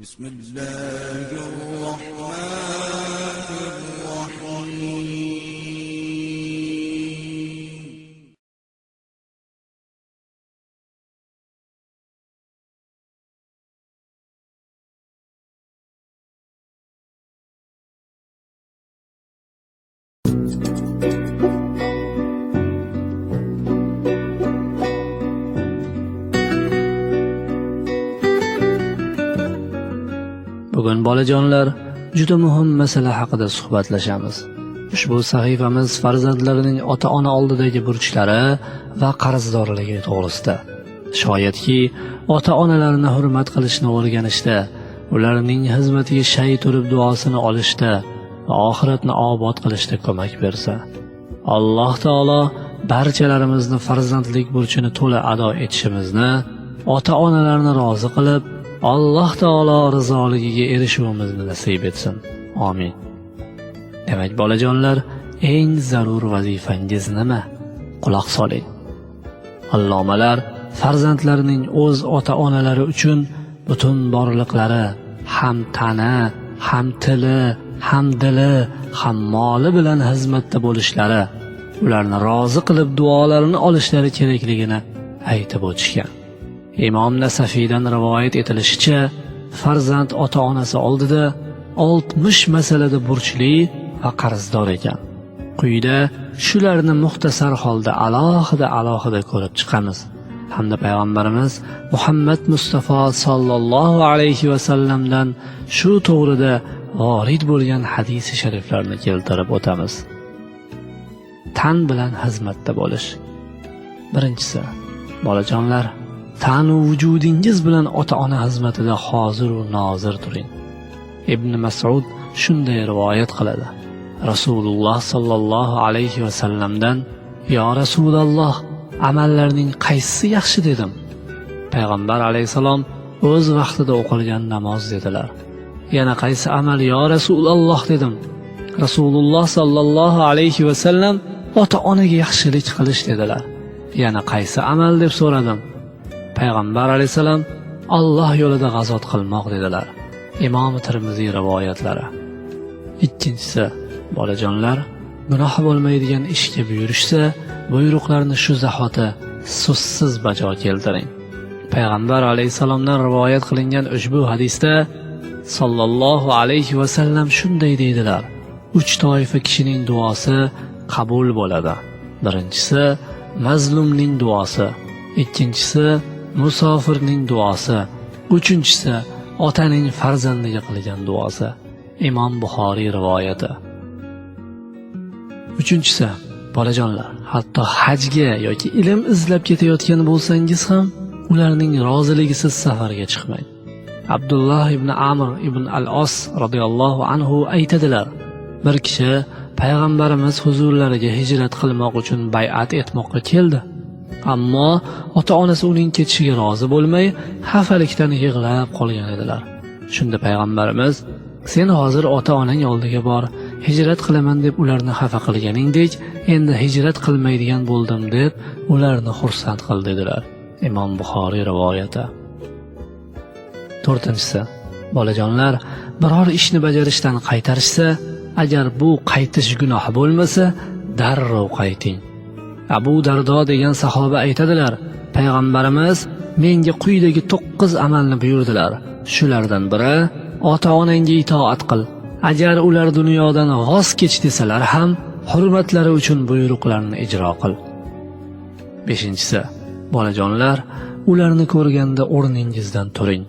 بسم الله الرحمن الرحيم. Bugun bolajonlar juda muhim masala haqida suhbatlashamiz. Ushbu sahifamiz farzandlarining ota-ona oldidagi burchlari va qarzdorligi to'g'risida. Shoyatki, ota-onalarini hurmat qilishni o'rganishda, ularning xizmatiga shay turib duosini olishda va oxiratni obod qilishda ko'mak bersa. Alloh taolo barchalarimizni farzandlik burchini to'la ado etishimizni, ota-onalarni rozi qilib, Alloh taolo rizoligiga erishishimizni nasib etsin. Amin. Demak, bolajonlar, eng zarur vazifangiz nima? Quloq soling. Allomalar farzandlarining o'z ota-onalari uchun butun borliqlari, ham tana, ham tili, ham dili, ham moli bilan xizmatda bo'lishlari, ularni rozi qilib duolarini olishlari kerakligini aytib o'tishgan. Imom Nasafiydan rivoyat etilishicha, farzand ota-onasi oldida 60 masalada burchli va qarzdor ekan. Quyida shularni muxtasar holda alohida ko'rib chiqamiz. Hamda payg'ambarimiz Muhammad Mustafa sallallohu alayhi va sallamdan shu to'g'rida vorid bo'lgan hadis shariflarni keltirib o'tamiz. Tan bilan xizmatda bo'lish. Birinchisi, bolajonlar, tan va vujudingiz bilan ota-ona xizmatida hozir va nozir turing. Ibn Mas'ud shunday rivoyat qiladi. Rasululloh sallallohu alayhi va sallamdan: "Ya Rasululloh, amallarning qaysisi yaxshi?" dedim. Payg'ambar alayhisalom o'z vaqtida o'qilgan namoz dedilar. Yana qaysi amal ya Rasululloh dedim. Rasululloh sallallohu alayhi va sallam ota-onaga yaxshilik qilish dedilar. Yana qaysi amal deb so'radim. Payg'ambar alayhisalom Alloh yo'lida g'azot qilmoq dedilar. Imom Tirmiziy rivoyatlari. Ikkinchisi, bolajonlar, gunoh bo'lmaydigan ishga buyurishsa, buyruqlarni shu zahoti so'zsiz bajo keltiring. Payg'ambar alayhisalomdan rivoyat qilingan ushbu hadisda sallallohu alayhi va sallam shunday deydilar: 3 toifa kishining duosi qabul bo'ladi. Birinchisi, mazlumning duosi. Ikkinchisi, musofirning duosi. Uchinchisi, otaning farzandiga qilgan duosi. Imom Buxoriy rivoyati. Uchinchisi, bolajonlar, hatto hajga yoki ilm izlab ketayotgan bo'lsangiz ham, ularning roziligisiz safarga chiqmang. Abdulloh ibn Amr ibn al-Os radhiyallohu anhu aytadilar: bir kishi payg'ambarimiz huzurlariga hijrat qilmoq uchun bay'at etmoqqa keldi. Ammo ota-onasi uning ketishiga rozi bo'lmay, xafalikdan yig'lab qolgan edilar. Shunda payg'ambarimiz: "Sen hozir ota-onang oldiga bor, hijrat qilaman deb ularni xafa qilganingdek, endi hijrat qilmaydigan bo'ldim" deb ularni xursand qil dedilar. Imom Buxoriy rivoyati. To'rtinchisi, bolajonlar, biror ishni bajarishdan qaytarishsa, agar bu qaytish gunoh bo'lmasa, darrov qayting. Abu Dardo degan sahoba aytadilar: payg'ambarimiz menga quyidagi 9 amalni buyurdilar. Shulardan biri ota-onangga itoat qil. Agar ular dunyodan voz kech desalar ham, hurmatlari uchun buyruqlarni ijro qil. Beshinchisi, bolajonlar, ularni ko'rganda o'rningizdan turing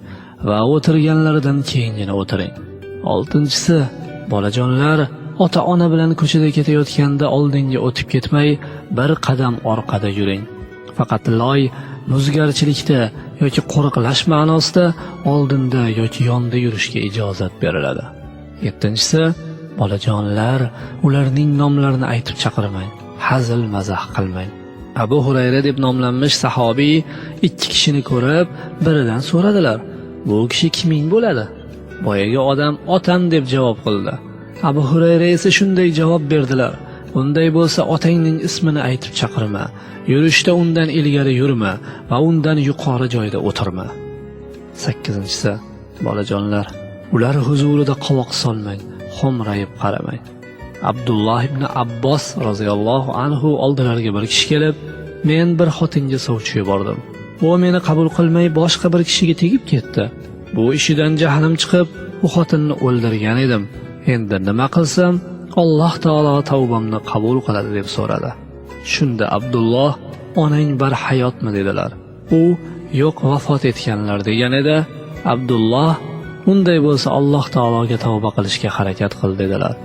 va o'tirganlaridan keyingina o'tiring. Oltinchisi, bolajonlar, ota-ona bilan ko'chada ketayotganda oldinga o'tib ketmay, bir qadam orqada yuring. Faqat loy, muzgarchilikda yoki qo'riqlash ma'nosida oldinda yoki yonda yurishga ijozat beriladi. Yettinchisi, bolajonlar, ularning nomlarini aytib chaqirmang, hazil mazah qilmang. Abu Hurayra deb nomlanmish sahobiy 2 kishini ko'rib, biridan so'radilar: "Bu kishi kiming bo'ladi?" Boyagi odam otam deb javob qildi. Abu Hurayra esa shunday javob berdilar: "Unday bo'lsa otangning ismini aytib chaqirma, yurishda undan ilgari yurma va undan yuqori joyda o'tirma." 8-si, Bolajonlar, ular huzurida qovoq solmang, xo'mrayib qaramang. Abdulloh ibn Abbos roziyallohu anhu oldilariga bir kishi kelib, men bir xotinga sovchi yubordim. U meni qabul qilmay boshqa bir kishiga tegib ketdi. Bu ishidan jahlim chiqib, u xotinni o'ldirgan edim. Endi nima qilsam, Alloh taolo tavbamni qabul qiladi deb so'radi. Shunda Abdulloh, onang bir hayotmi dedilar. U yo'q, vafot etganlar degan edi. Abdulloh, unday bo'lsa Alloh taologa tavba qilishga harakat qil dedilar.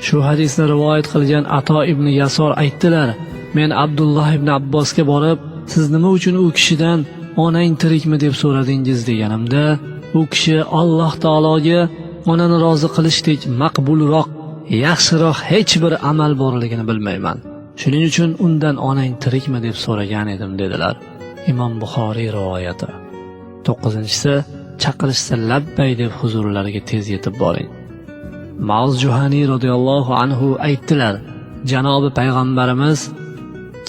Shu hadisni rivoyat qilgan Ato ibn Yasor aytdilar: men Abdulloh ibn Abbosga borib, siz nima uchun u kishidan onang tirikmi deb so'radingiz deganimda, u kishi Alloh taologa onani rozi qilishdek maqbulroq, yaxshiroq hech bir amal borligini bilmayman. Shuning uchun undan onang tirikmi deb so'ragan edim dedilar. Imom Buxoriy rivoyati. 9-si chaqirishsa labbay deb huzurlariga tez yetib boring. Ma'uz Juhaniy radhiyallohu anhu aytdilar: Janobi payg'ambarimiz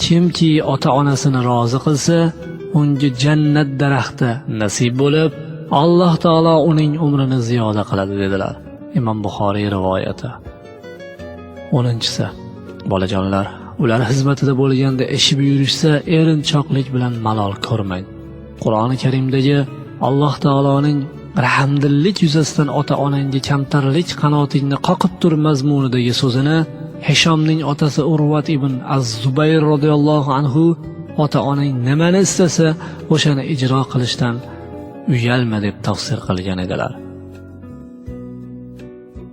kimki ota-onasini rozi qilsa, unga jannat daraxti nasib bo'lib, Alloh taolo uning umrini ziyoda qiladi dedilar. Imom Buxoriy rivoyati. 10-si bolajonlar, ular xizmatida bo'lganda eshib yurishsa, erinchoqlik bilan malol ko'rmang. Qur'oni Karimdagi Alloh taoloning rahmdillik yuzasidan ota-onangga kamtarlik qanotingni qoqib tur mazmunidagi so'zini Hishomning otasi Urvat ibn Az-Zubayr radhiyallohu anhu ota-onang nimani istasa, o'shani ijro qilishdan uyalma deb tafsir qilgan edilar.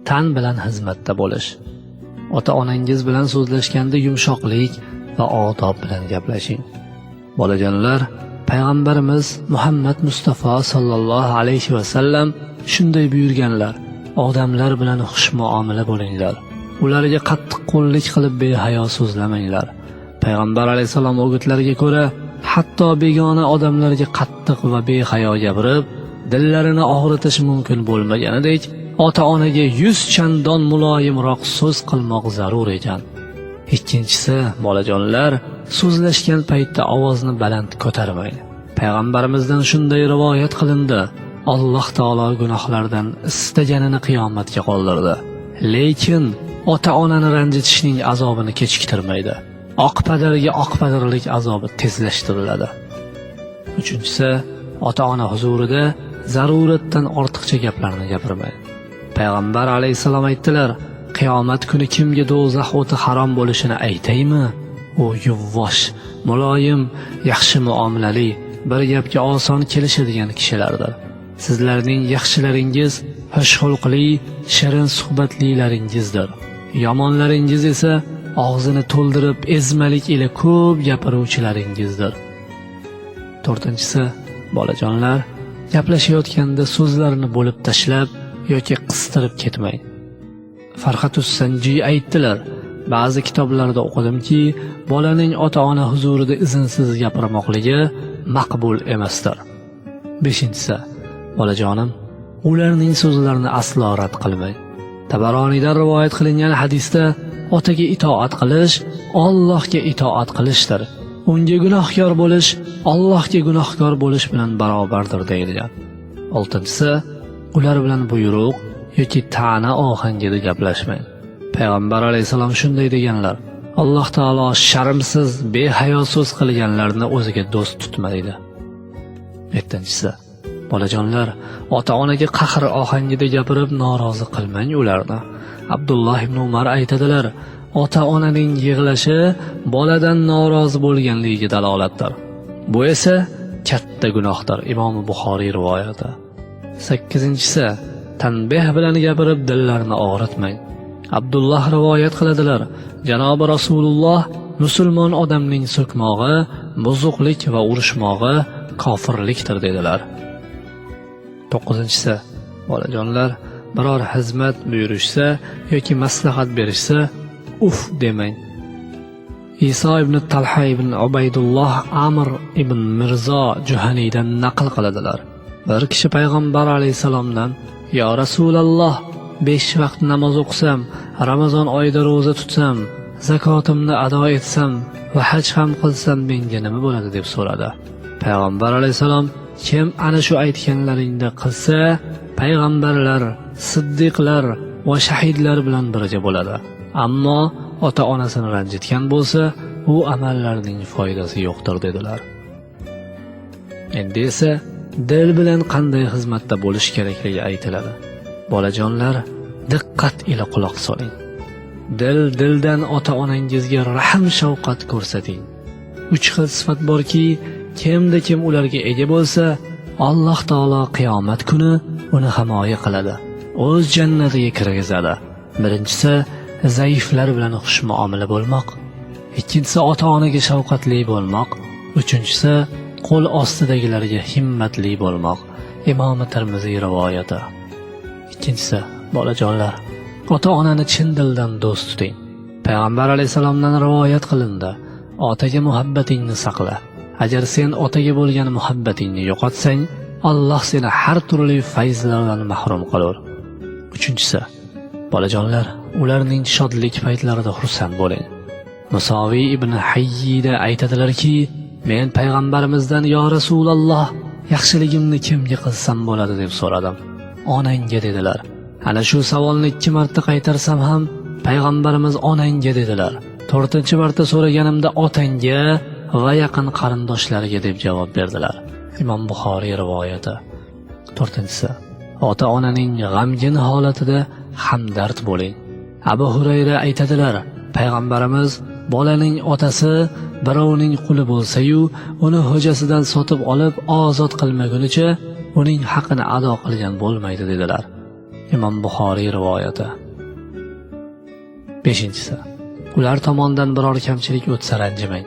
Tan bilan xizmatda bo'lish. Ota-onangiz bilan so'zlashganda yumshoqlik va odob bilan gaplashing. Bolajonlar, payg'ambarimiz Muhammad Mustafa sallallohu alayhi va sallam shunday buyurganlar: odamlar bilan xush muomala bo'linglar. Ularga qattiq qo'llik qilib behayo so'zlamanglar. Payg'ambar alayhisalom o'gitlariga ko'ra, hatto begona odamlarga qattiq va behayo gapirib, dillarini og'ritish mumkin bo'lmaganidek, ota-onaga 100 chandon muloyimroq so'z qilmoq zarur ekan. Ikkinchisi, bolajonlar, so'zlashgan paytda ovozni baland ko'tarmang. Payg'ambarimizdan shunday rivoyat qilindi: Alloh taolo gunohlardan istaganini qiyomatga qoldirdi, lekin ota-onani ranjitishning azobini kechiktirmaydi. Oqpadariga oqpadirlik azobi tezlashtiriladi. Uchinchisi, ota-ona huzurida zaruratdan ortiqcha gaplarni gapirmang. Payg'ambar alayhisalom aytdilar: qiyomat kuni kimga do'zax o'ti harom bo'lishini aytaymi? U yuvvosh, muloyim, yaxshi muomalali, bir gapga oson kelishadigan kishilardir. Sizlarning yaxshilaringiz xushxulqli, shirin suhbatlilaringizdir. Yomonlaringiz esa og'zini to'ldirib ezmalik ila ko'p gapiruvchilaringizdir. 4-si, bolajonlar, gaplashayotganda so'zlarni bo'lib tashlab yoki qistirib ketmang. Farhatus Sanji aytdilar: ba'zi kitoblarda o'qidimki, bolaning ota-ona huzurida izinsiz gapirmoqligi maqbul emasdir. 5-si, bolajonim, ularning so'zlarini aslo rad qilmang. Tabaroniydan rivoyat qilingan hadisda otaga itoat qilish Allohga itoat qilishdir. Unga gunohkor bo'lish Allohga gunohkor bo'lish bilan barobardir deyilgan. 6-si, ular bilan buyruq yoki ta'na ohangida gaplashmang. Payg'ambar alayhisalom shunday deganlar: Alloh taolo sharmsiz, behayo so'z qilganlarni o'ziga do'st tutmaydi. 7-si, bolajonlar, ota-onaga qahr ohangida gapirib norozi qilmang ularni. Abdulloh ibn Umar aytadilar: ota-onaning yig'lashi boladan norozi bo'lganligiga dalolatdir. Bu esa katta gunohdir. Imom Buxoriy rivoyati. 8-si, tanbeh bilan gapirib dillarni og'ritmang. Abdulloh rivoyat qiladilar: Janobi Rasululloh musulmon odamning so'kmog'i, buzuqlik va urushmog'i kofirlikdir dedilar. 9-si, bolajonlar, biror xizmat buyurishsa yoki maslahat berishsa uf demang. Iso ibn Talha ibn Ubaydulloh Amr ibn Mirzo Juhaniydan naql qiladilar: bir kishi payg'ambar alayhisalomdan: "Ya Rasululloh, 5 vaqt namoz o'qisam, Ramazon oyida roza tutsam, zakotimni ado etsam va haj ham qilsam menga nima bo'ladi?" deb so'radi. Payg'ambar alayhisalom: kim ana shu aytganlaringda qilsa, payg'ambarlar, siddiqlar va shahidlar bilan birga bo'ladi. Ammo ota-onasini ranjitgan bo'lsa, u amallarining foydasi yo'qdir dedilar. Endi esa dil bilan qanday xizmatda bo'lish kerakligi aytiladi. Bolajonlar, diqqat ila quloq soling. Dildan ota-onangizga rahm shafqat ko'rsating. 3 xil sifat borki, kimda kim ularga ega bo'lsa, Alloh taolo qiyomat kuni uni himoya qiladi, o'z jannatiga kirgizadi. Birinchisi, zaiflar bilan xush muomala bo'lmoq. Ikkinchisi, ota-onaga shafqatli bo'lmoq. Uchinchisi, qo'l ostidagilarga himmatli bo'lmoq. Imom Tirmiziy rivoyati. Ikkinchisi, bolajonlar, ota-onani chin dildan do'st tuting. Payg'ambar alayhisalomdan rivoyat qilindi: otaga muhabbatingni saqla. Agar sen otaga bo'lgan muhabbatingni yo'qotsang, Alloh seni har turli fayzlardan mahrum qilur. Uchinchisi, bolajonlar, ularning shodlik paytlarida xursand bo'ling. Musoviy ibn Hayyida aytadilarki, men payg'ambarimizdan: "Ya Rasululloh, yaxshiligimni kimga qilsam bo'ladi?" deb so'radim. "Onangga" dedilar. Ana shu savolni 2 marta qaytarsam ham payg'ambarimiz onangga dedilar. 4-chi marta so'raganimda otangga va yaqin qarindoshlariga deb javob berdilar. Imom Buxoriy rivoyati. 4-si, ota-onaning g'amgin holatida hamdard bo'ling. Abu Hurayra aytadilar, payg'ambarimiz: bolaning otasi birovning quli bo'lsa-yu, uni xo'jasidan sotib olib ozod qilmagunicha uning haqqini ado qilgan bo'lmaydi dedilar. Imom Buxoriy rivoyati. 5-si, ular tomonidan biror kamchilik o'tsa ranjimang.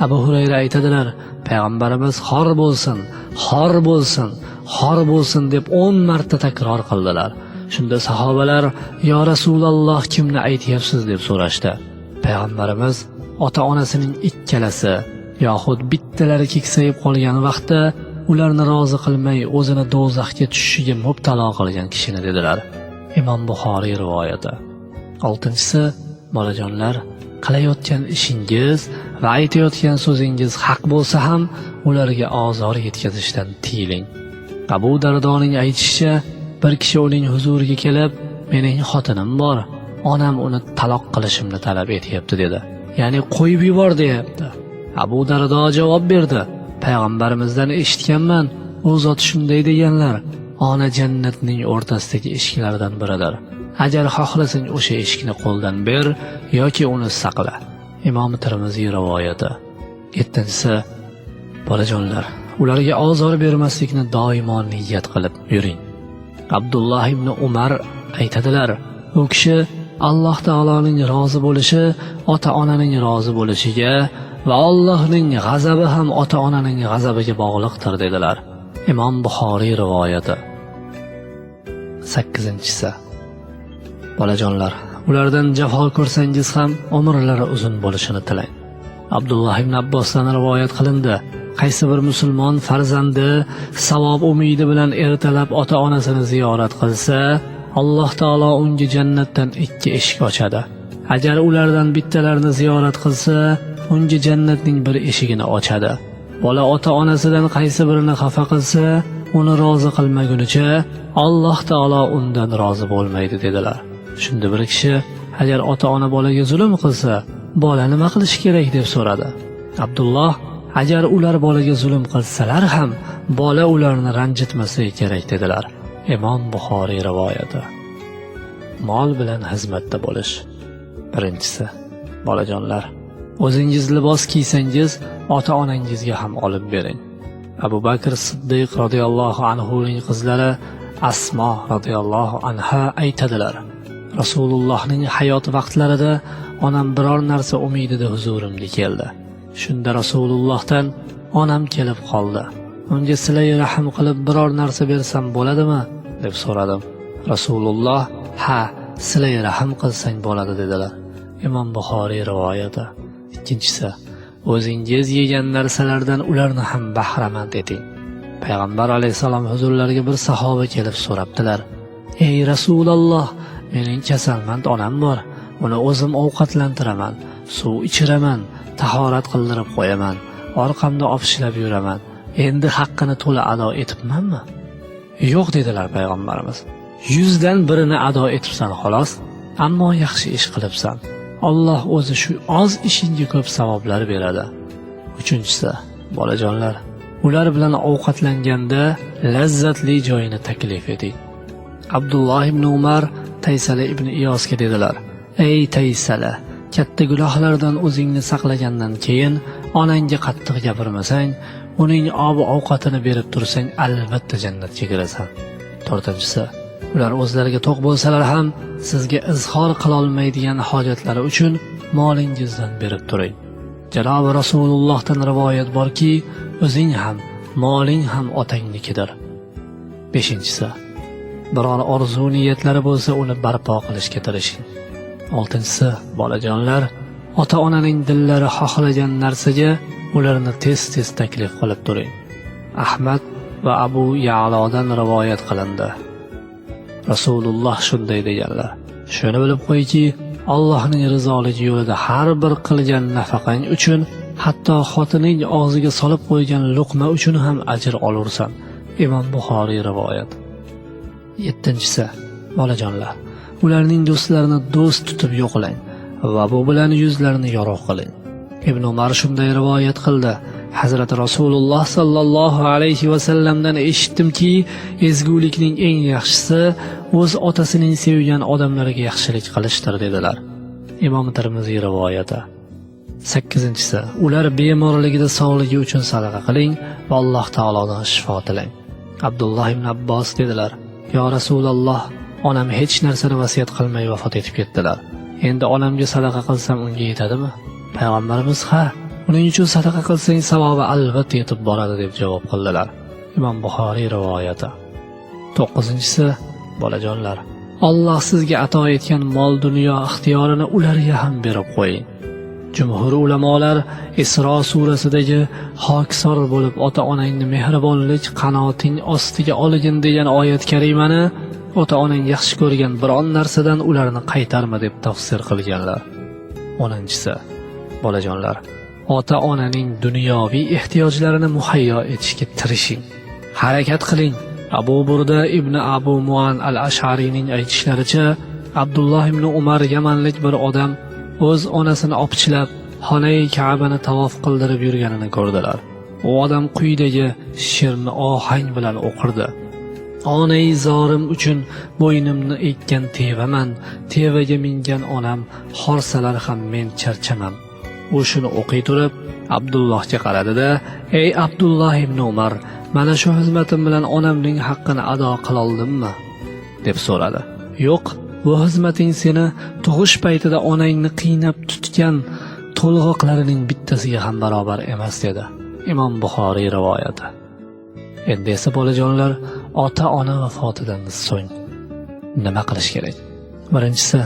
Abu Hurayra aytadilar, payg'ambarimiz xor bo'lsin, xor bo'lsin, xor bo'lsin deb 10 marta takror qildilar. Shunda sahobalar: "Ya Rasululloh, kimni aytyapsiz?" deb so'rashdi. Payg'ambarimiz ota-onasining ikkalasi yoxud bittalari keksayib qolgan vaqtda ularni rozi qilmay o'zini do'zaxga tushishiga mubtalo qilgan kishini dedilar. Imom Buxoriy rivoyati. 6-si, bolajonlar, qilayotgan ishingiz va aytayotgan so'zingiz haq bo'lsa ham ularga ozor yetkazishdan tiyiling. Abu Dardoning aytishicha, bir kishi uning huzuriga kelib, "Mening xotinim bor, onam uni taloq qilishimni talab etyapti" dedi. Ya'ni qo'yib yubor deyapti. Abu Dardo javob berdi: "Payg'ambarimizdan eshitganman, u zot shunday deganlar: ona jannatning o'rtasidagi eshiklardan biridir. Agar xohlasang o'sha eshikni qo'ldan ber yoki uni saqla." Imom Tirmiziy rivoyati. 7-si, bolajonlar, ularga ozor bermaslikni doimo niyat qilib yuring. Abdulloh ibn Umar aytadilar, u kishi Alloh taoloning rozi bo'lishi ota-onaning rozi bo'lishiga va Allohning g'azabi ham ota-onaning g'azabiga bog'liqdir dedilar. Imom Buxoriy rivoyati. 8-si, bolajonlar, ulardan jafo ko'rsangiz ham umrlari uzun bo'lishini tilang. Abdulloh ibn Abbosdan rivoyat qilindi, qaysi bir musulmon farzandi savob umidi bilan ertalab ota-onasini ziyorat qilsa, Alloh taolo unga jannatdan 2 eshik ochadi. Agar ulardan bittalarini ziyorat qilsa, unga jannatning bir eshigini ochadi. Bola ota-onasidan qaysi birini xafa qilsa, uni rozi qilmagunicha Alloh taolo undan rozi bo'lmaydi dedilar. Shunda bir kishi, agar ota-ona bolaga zulm qilsa, bola nima qilish kerak deb so'radi. Abdulloh, agar ular bolaga zulm qilsalar ham bola ularni ranjitmasligi kerak dedilar. Imom Buxoriy rivoyati. Mol bilan xizmatda bo'lish. 1-si, bolajonlar, o'zingiz libos kiysangiz, ota-onangizga ham olib bering. Abu Bakr Siddiq radhiyallohu anhu ning qizlari Asmo radhiyallohu anha aytadilar, Rasulullohning hayot vaqtlarida onam biror narsa umidida huzurimga keldi. Shunda Rasulullohdan onam kelib qoldi. Unga silay rahim qilib biror narsa bersam bo'ladimi deb so'radim. Rasululloh, "Ha, silay rahim qilsang bo'ladi" dedilar. Imom Buxoriy rivoyati. 2-si, o'zingiz yegan narsalardan ularni ham bahramand eting. Payg'ambar alayhisalom huzurlariga bir sahoba kelib so'rabdilar, "Ey Rasululloh, mening kasalmand onam bor. Uni o'zim ovqatlantiraman, suv ichiraman, tahorat qildirib qo'yaman, orqamda opichlab yuraman. endi haqqini to'la ado etibmanmi? Yo'q dedilar payg'ambarimiz. 100dan birini ado etibsan xolos, ammo yaxshi ish qilibsan. Alloh o'zi shu oz ishingga ko'p savoblar beradi. Uchinchisi, bolajonlar, ular bilan ovqatlanganda lazzatli joyini taklif eting. Abdulloh ibn Umar Taysala ibn Iyosga dedilar: "Ey Taysala, katta gunohlardan o'zingni saqlagandan keyin onangga qattiq gapirmasang, uning ovqatini berib tursang, albatta jannatga kirasan." To'rtinchisi, ular o'zlariga to'q bo'lsalar ham sizga izhor qila olmaydigan hojatlari uchun molingizdan berib turing. Janob Rasulullohdan rivoyat borki, o'zing ham, moling ham otangnikidir. Beshinchisi, biror orzu niyatlari bo'lsa uni barpo qilishga tirishing. Oltinchisi, bolajonlar, ota-onaning dillari xohlagan narsaga ularni tez-tez taklif qilib turing. Ahmad va Abu Ya'lodan rivoyat qilindi. Rasululloh shunday deganlar: "Shuni bilib qo'yki, Allohning rizoligi yo'lida har bir qilgan nafaqang uchun, hatto xotining og'ziga solib qo'ygan luqma uchun ham ajr olursan." Imom Buxoriy rivoyat. Yettinchisi, bolajonlar, ularning do'stlarini do'st tutib yo'qlang va bu bilan yuzlarini yorug' qiling. Ibn Umar shunday rivoyat qildi: Hazrat Rasululloh sallallohu alayhi va sallamdan eshitdimki, ezgulikning eng yaxshisi o'z otasining sevgan odamlariga yaxshilik qilishdir dedilar. Imom Tirmiziy rivoyati. 8-si, ular bemorligida sog'ligi uchun sadaqa qiling va Alloh taolodan shifo tilang. Abdulloh ibn Abbos dedilar: "Yo Rasululloh, onam hech narsani vasiyat qilmay vafot etib ketdilar. Endi onamga sadaqa qilsam unga yetadimi?" Payg'ambarimiz: "Ha, uning uchun sadaqa qilsang savobi albatta yetib boradi" deb javob qildilar. Imom Buxoriy rivoyati. 9-si, bolajonlar, Alloh sizga ato etgan mol dunyo ixtiyorini ularga ham berib qo'ying. Jumhur ulamolar Isro surasidagi "Hokisor bo'lib ota-onangni mehribonlik qanoting ostiga olgin" degan oyat karimani ota-onang yaxshi ko'rgan biron narsadan ularni qaytarma deb tafsir qilganlar. 10-si, bolajonlar, ota-onaning dunyoviy ehtiyojlarini muhayyo etishga tirishing. Harakat qiling. Abu Burda ibn Abu Muan al-Ash'ariyning aytishlaricha, Abdulloh ibn Umar yamanlik bir odam o'z onasini opichlab, xonai Ka'bani tavof qildirib yurganini ko'rdilar. U odam quyidagi she'rni ohang bilan o'qirdi: "Onai zorim uchun bo'ynimni ekkan tevaman, tevaga mingan onam, xorsalar ham men charchaman." U shuni o'qiy turib Abdullohga qaradi-da: "Ey Abdulloh ibn Umar, mana shu xizmatim bilan onamning haqqini ado qila oldimmi?" deb so'radi. "Yo'q, bu xizmating seni tug'ish paytida onangni qiynab tutgan to'lg'oqlarining bittasiga ham barobar emas" dedi. Imom Buxoriy rivoyati. Endi esa bolajonlar, ota-ona vafotidan so'ng nima qilish kerak? Birinchisi,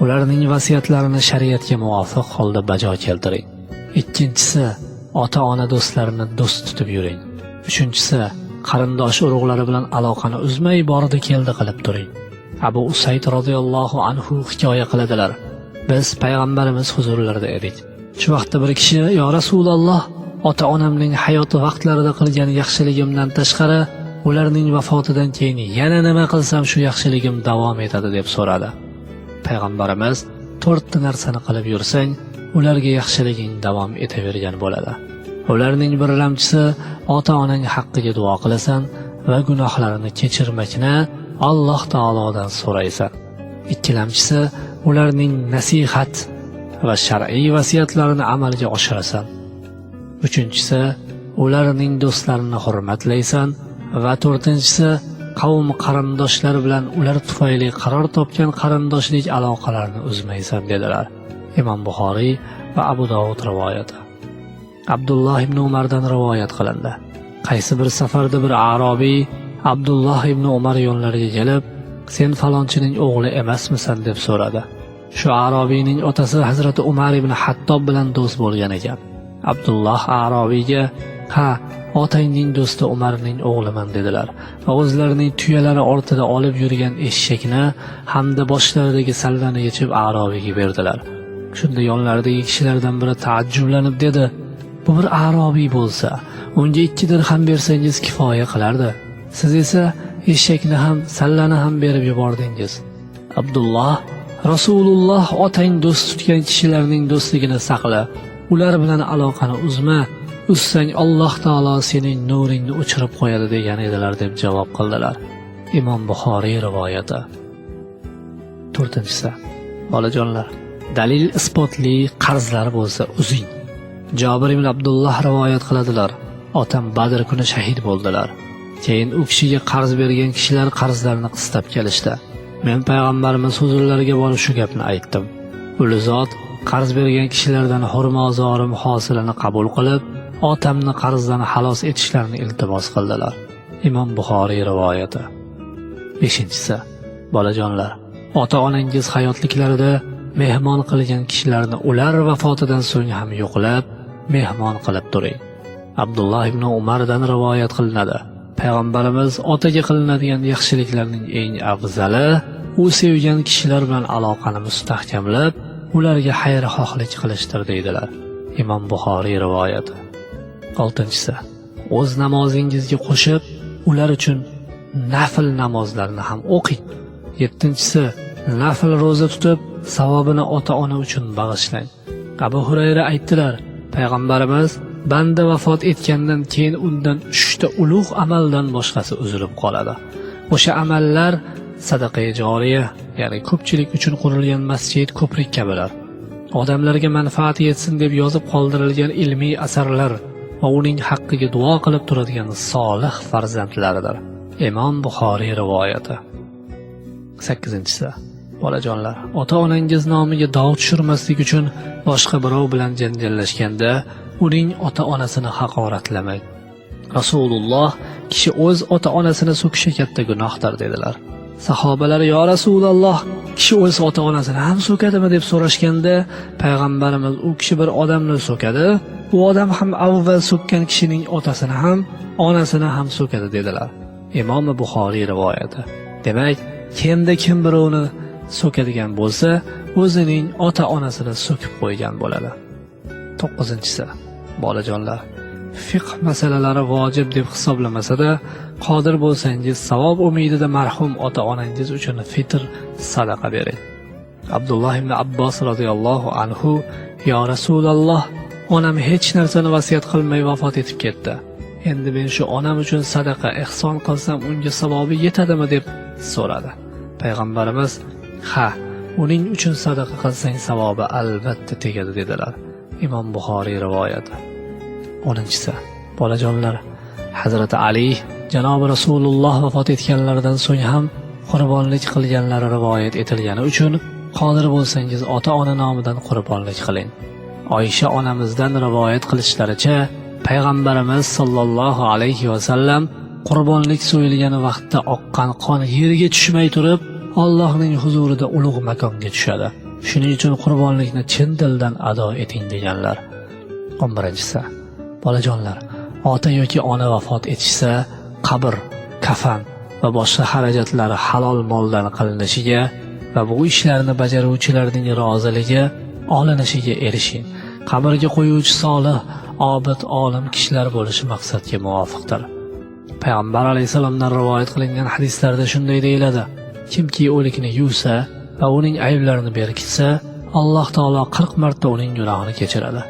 ularning vasiyatlarini shariatga muvofiq holda bajo keltiring. Ikkinchisi, ota-ona do'stlarini do'st tutib yuring. Uchinchisi, qarindosh urug'lari bilan aloqani uzmay bordi keldi qilib turing. Abu Usayd radhiyallohu anhu hikoya qiladilar: "Biz payg'ambarimiz huzurlarida edik. Shu vaqtda bir kishi: 'Yo Rasululloh, ota-onamning hayoti vaqtlarida qilgan yaxshiligimdan tashqari, ularning vafotidan keyin yana nima qilsam shu yaxshiligim davom etadi' deb so'radi. Payg'ambarimiz: 4 narsani qilib yursang, ularga yaxshiliging davom etavergan bo'ladi. Ularning birlamchisi, ota-onang haqqiga duo qilasan va gunohlarini kechirmakni Alloh taolodan so'raysan. Ikkilamchisi, ularning nasihat va shar'iy vasiyatlarini amalga oshirasan. Uchinchisi, ularning do'stlarini hurmatlaysan va to'rtinchisi, qavm qarindoshlar bilan ular tufayli qaror topgan qarindoshlik aloqalarini uzmaysan" dedilar. Imom Buxoriy va Abu Dovud rivoyati. Abdulloh ibn Umardan rivoyat qilindi. Qaysi bir safarda bir arobiy Abdulloh ibn Umar yonlariga kelib, "Sen falonchining o'g'li emasmisan?" deb so'radi. Shu arobiyning otasi Hazrati Umar ibn Hattob bilan do'st bo'lgan ekan. Abdulloh arobiyga: "Ha, otangning do'sti Umarning o'g'liman" dedilar va o'zlarining tuyalari ortida olib yurgan eshakni hamda boshlaridagi sallani yechib arobiyga berdilar. Shunda yonlaridagi kishilardan biri taajjublanib dedi: "Bu bir arobiy bo'lsa, unga 2 dirham bersangiz kifoya qilardi. Siz esa eshakni ham, sallani ham berib yubordingiz. Abdullah: Rasululloh otang do'st tutgan kishilarning do'stligini saqla, ular bilan aloqani uzma, ussang Alloh taolo sening nuringni o'chirib qo'yadi degan edilar deb javob qildilar. Imom Buxoriy rivoyati. 4-si, bolajonlar, dalil isbotli qarzlar bo'lsa uzing. Jabir ibn Abdullah rivoyat qiladilar. Otam Badr kuni shahid bo'ldilar. Keyin u kishiga qarz bergan kishilar qarzlarini qistab kelishdi. Men payg'ambarimiz huzurlariga borib shu gapni aytdim. Uli zot qarz bergan kishilardan hurmozorim hosilini qabul qilib, otamni qarzdan xalos etishlarini iltimos qildilar. Imom Buxoriy rivoyati. 5-si, bolajonlar, ota-onangiz hayotliklarida mehmon qilgan kishilarni ular vafotidan so'ng ham yo'qlab, mehmon qilib turing. Abdullah ibn Umardan rivoyat qilinadi. Payg'ambarimiz otaga qilinadigan yaxshiliklarning eng afzali u sevgan kishilar bilan aloqani mustahkamlab, ularga xayrixohlik qilishdir deydilar. Imom Buxoriy rivoyati. 6-si, o'z namozingizga qo'shib, ular uchun nafl namozlarni ham o'qing. 7-si, nafl roza tutib, savobini ota-ona uchun bag'ishlang. Abu Hurayra aytdilar, payg'ambarimiz banda vafot etgandan keyin undan 3 ta ulug' amaldan boshqasi uzilib qoladi. O'sha amallar sadaqa joriya, ya'ni ko'pchilik uchun qurilgan masjid, ko'prik kabilar. Odamlarga manfaat yetsin deb yozib qoldirilgan ilmiy asarlar va uning haqqiga duo qilib turadigan solih farzandlaridir. Imom Buxoriy rivoyati. 8-si, bolajonlar, ota-onangiz nomiga dog' tushirmaslik uchun boshqa birov bilan janjallashganda uning ota-onasini haqoratlamang. Rasululloh kishi o'z ota-onasini so'kishi katta gunohdir dedilar. Sahobalar yo Rasululloh, kishi o'z ota-onasini ham so'kadimi deb so'rashganda, payg'ambarimiz u kishi bir odamni so'kadi, u odam ham avval so'kkan kishining otasini ham, onasini ham so'kadi dedilar. Imom Buxoriy rivoyati. Demak, kimda kim birovni so'kadigan bo'lsa, o'zining ota-onasini so'kib qo'ygan bo'ladi. 9-si, bolajonlar, fiqh masalalari vojib deb hisoblamasa-da, qodir bo'lsangiz savob umidida marhum ota-onangiz uchun fitr sadaqa bering. Abdullah ibn Abbos radhiyallohu anhu: "Ya Rasululloh, onam hech narsani vasiyat qilmay vafot etib ketdi. Endi men shu onam uchun sadaqa ehson qilsam unga savobi yetadimi?" deb so'radi. Payg'ambarimiz: "Ha, uning uchun sadaqa qilsang savobi albatta tegadi" dedilar. Imom Buxoriy rivoyati. 10-si, bolajonlar, Hazrat Ali janobi Rasululloh vafot etganlaridan so'ng ham qurbonlik qilganlari rivoyat etilgani uchun qodir bo'lsangiz ota-ona nomidan qurbonlik qiling. Oysha onamizdan rivoyat qilishlaricha, payg'ambarimiz sollallohu alayhi va sallam qurbonlik so'yilgan vaqtda oqqan qon yerga tushmay turib, Allohning huzurida ulug' makonga tushadi. Shuning uchun qurbonlikni chin dildan ado eting deganlar. 11-si, bolajonlar, ota yoki ona vafot etishsa, qabr, kafan va boshqa xarajatlari halol moldan qilinishiga va bu ishlarni bajaruvchilarning roziligi olinishiga erishing. Qabrga qo'yuvchi solih, obid, olim kishilar bo'lishi maqsadga muvofiqdir. Payg'ambar alayhisalomdan rivoyat qilingan hadislarda shunday deyiladi: kimki o'likni yuvsa va uning ayblarini berkitsa, Alloh taolo 40 marta uning gunohini kechiradi.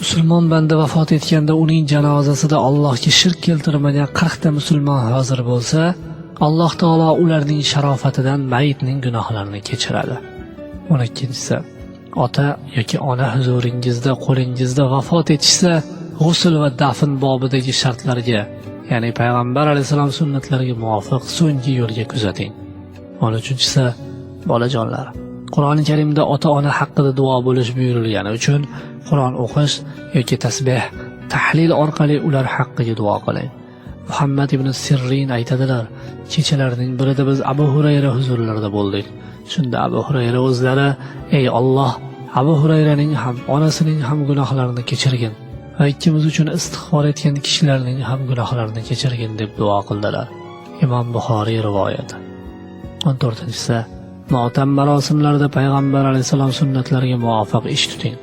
Musulmon banda vafot etganda uning janozasida Allohga shirk keltirmagan 40 ta musulmon hozir bo'lsa, Alloh taolo ularning sharofatidan mayitning gunohlarini kechiradi. 12-si, ota yoki ona huzuringizda qo'lingizda vafot etishsa, g'usl va dafn bobidagi shartlarga, ya'ni payg'ambar alayhisalom sunnatlariga muvofiq so'nggi yo'lga kuzating. 13-si, bolajonlar, Qur'oni Karimda ota-ona haqida duo bo'lish buyurilgani uchun Qur'on o'qish yoki tasbih, tahlil orqali ular haqqiga duo qiling. Muhammad ibn Sirrin aytadilar, kechalarning birida biz Abu Hurayra huzurlarida bo'ldik. Shunda Abu Hurayra o'zlari: "Ey Alloh, Abu Hurayraning ham, onasining ham gunohlarini kechirgin va ikkimiz uchun istig'for etgan kishilarning ham gunohlarini kechirgin" deb duo qildilar. Imom Buxoriy rivoyati. 14-si, motam marosimlarida payg'ambar alayhisalom sunnatlariga muvofiq ish tuting.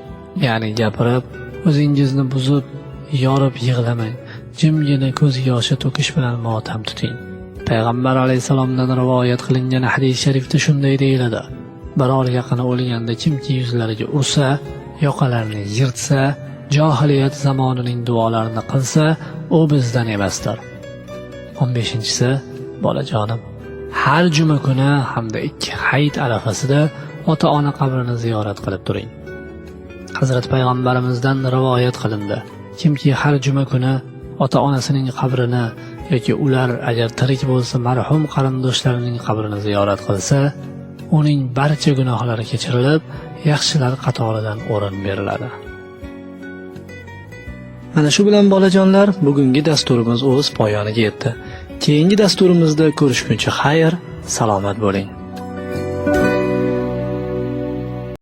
Ya'ni gapirib, o'zingizni buzib yorib yig'lamang, jimgina ko'z yoshi to'kish bilan motam tuting. Payg'ambar alayhisalomdan rivoyat qilingan hadis sharifda shunday deyiladi: biror yaqini o'lganda kimki yuzlariga ursa, yoqalarini yirtsa, johiliyat zamonining duolarini qilsa, u bizdan emasdir. 15-si, bolajonim, har juma kuni hamda 2 hayit arafasida ota-ona qabrini ziyorat qilib turing. Hazrat payg'ambarimizdan rivoyat qilindi: kimki har juma kuni ota-onasining qabrini yoki ular agar tirik bo'lsa marhum qarindoshlarining qabrini ziyorat qilsa, uning barcha gunohlari kechirilib, yaxshilar qatoridan o'rin beriladi. Mana shu bilan bolajonlar, bugungi dasturimiz o'z poyoniga yetdi. Keyingi dasturimizda ko'rishguncha xayr, salomat bo'ling.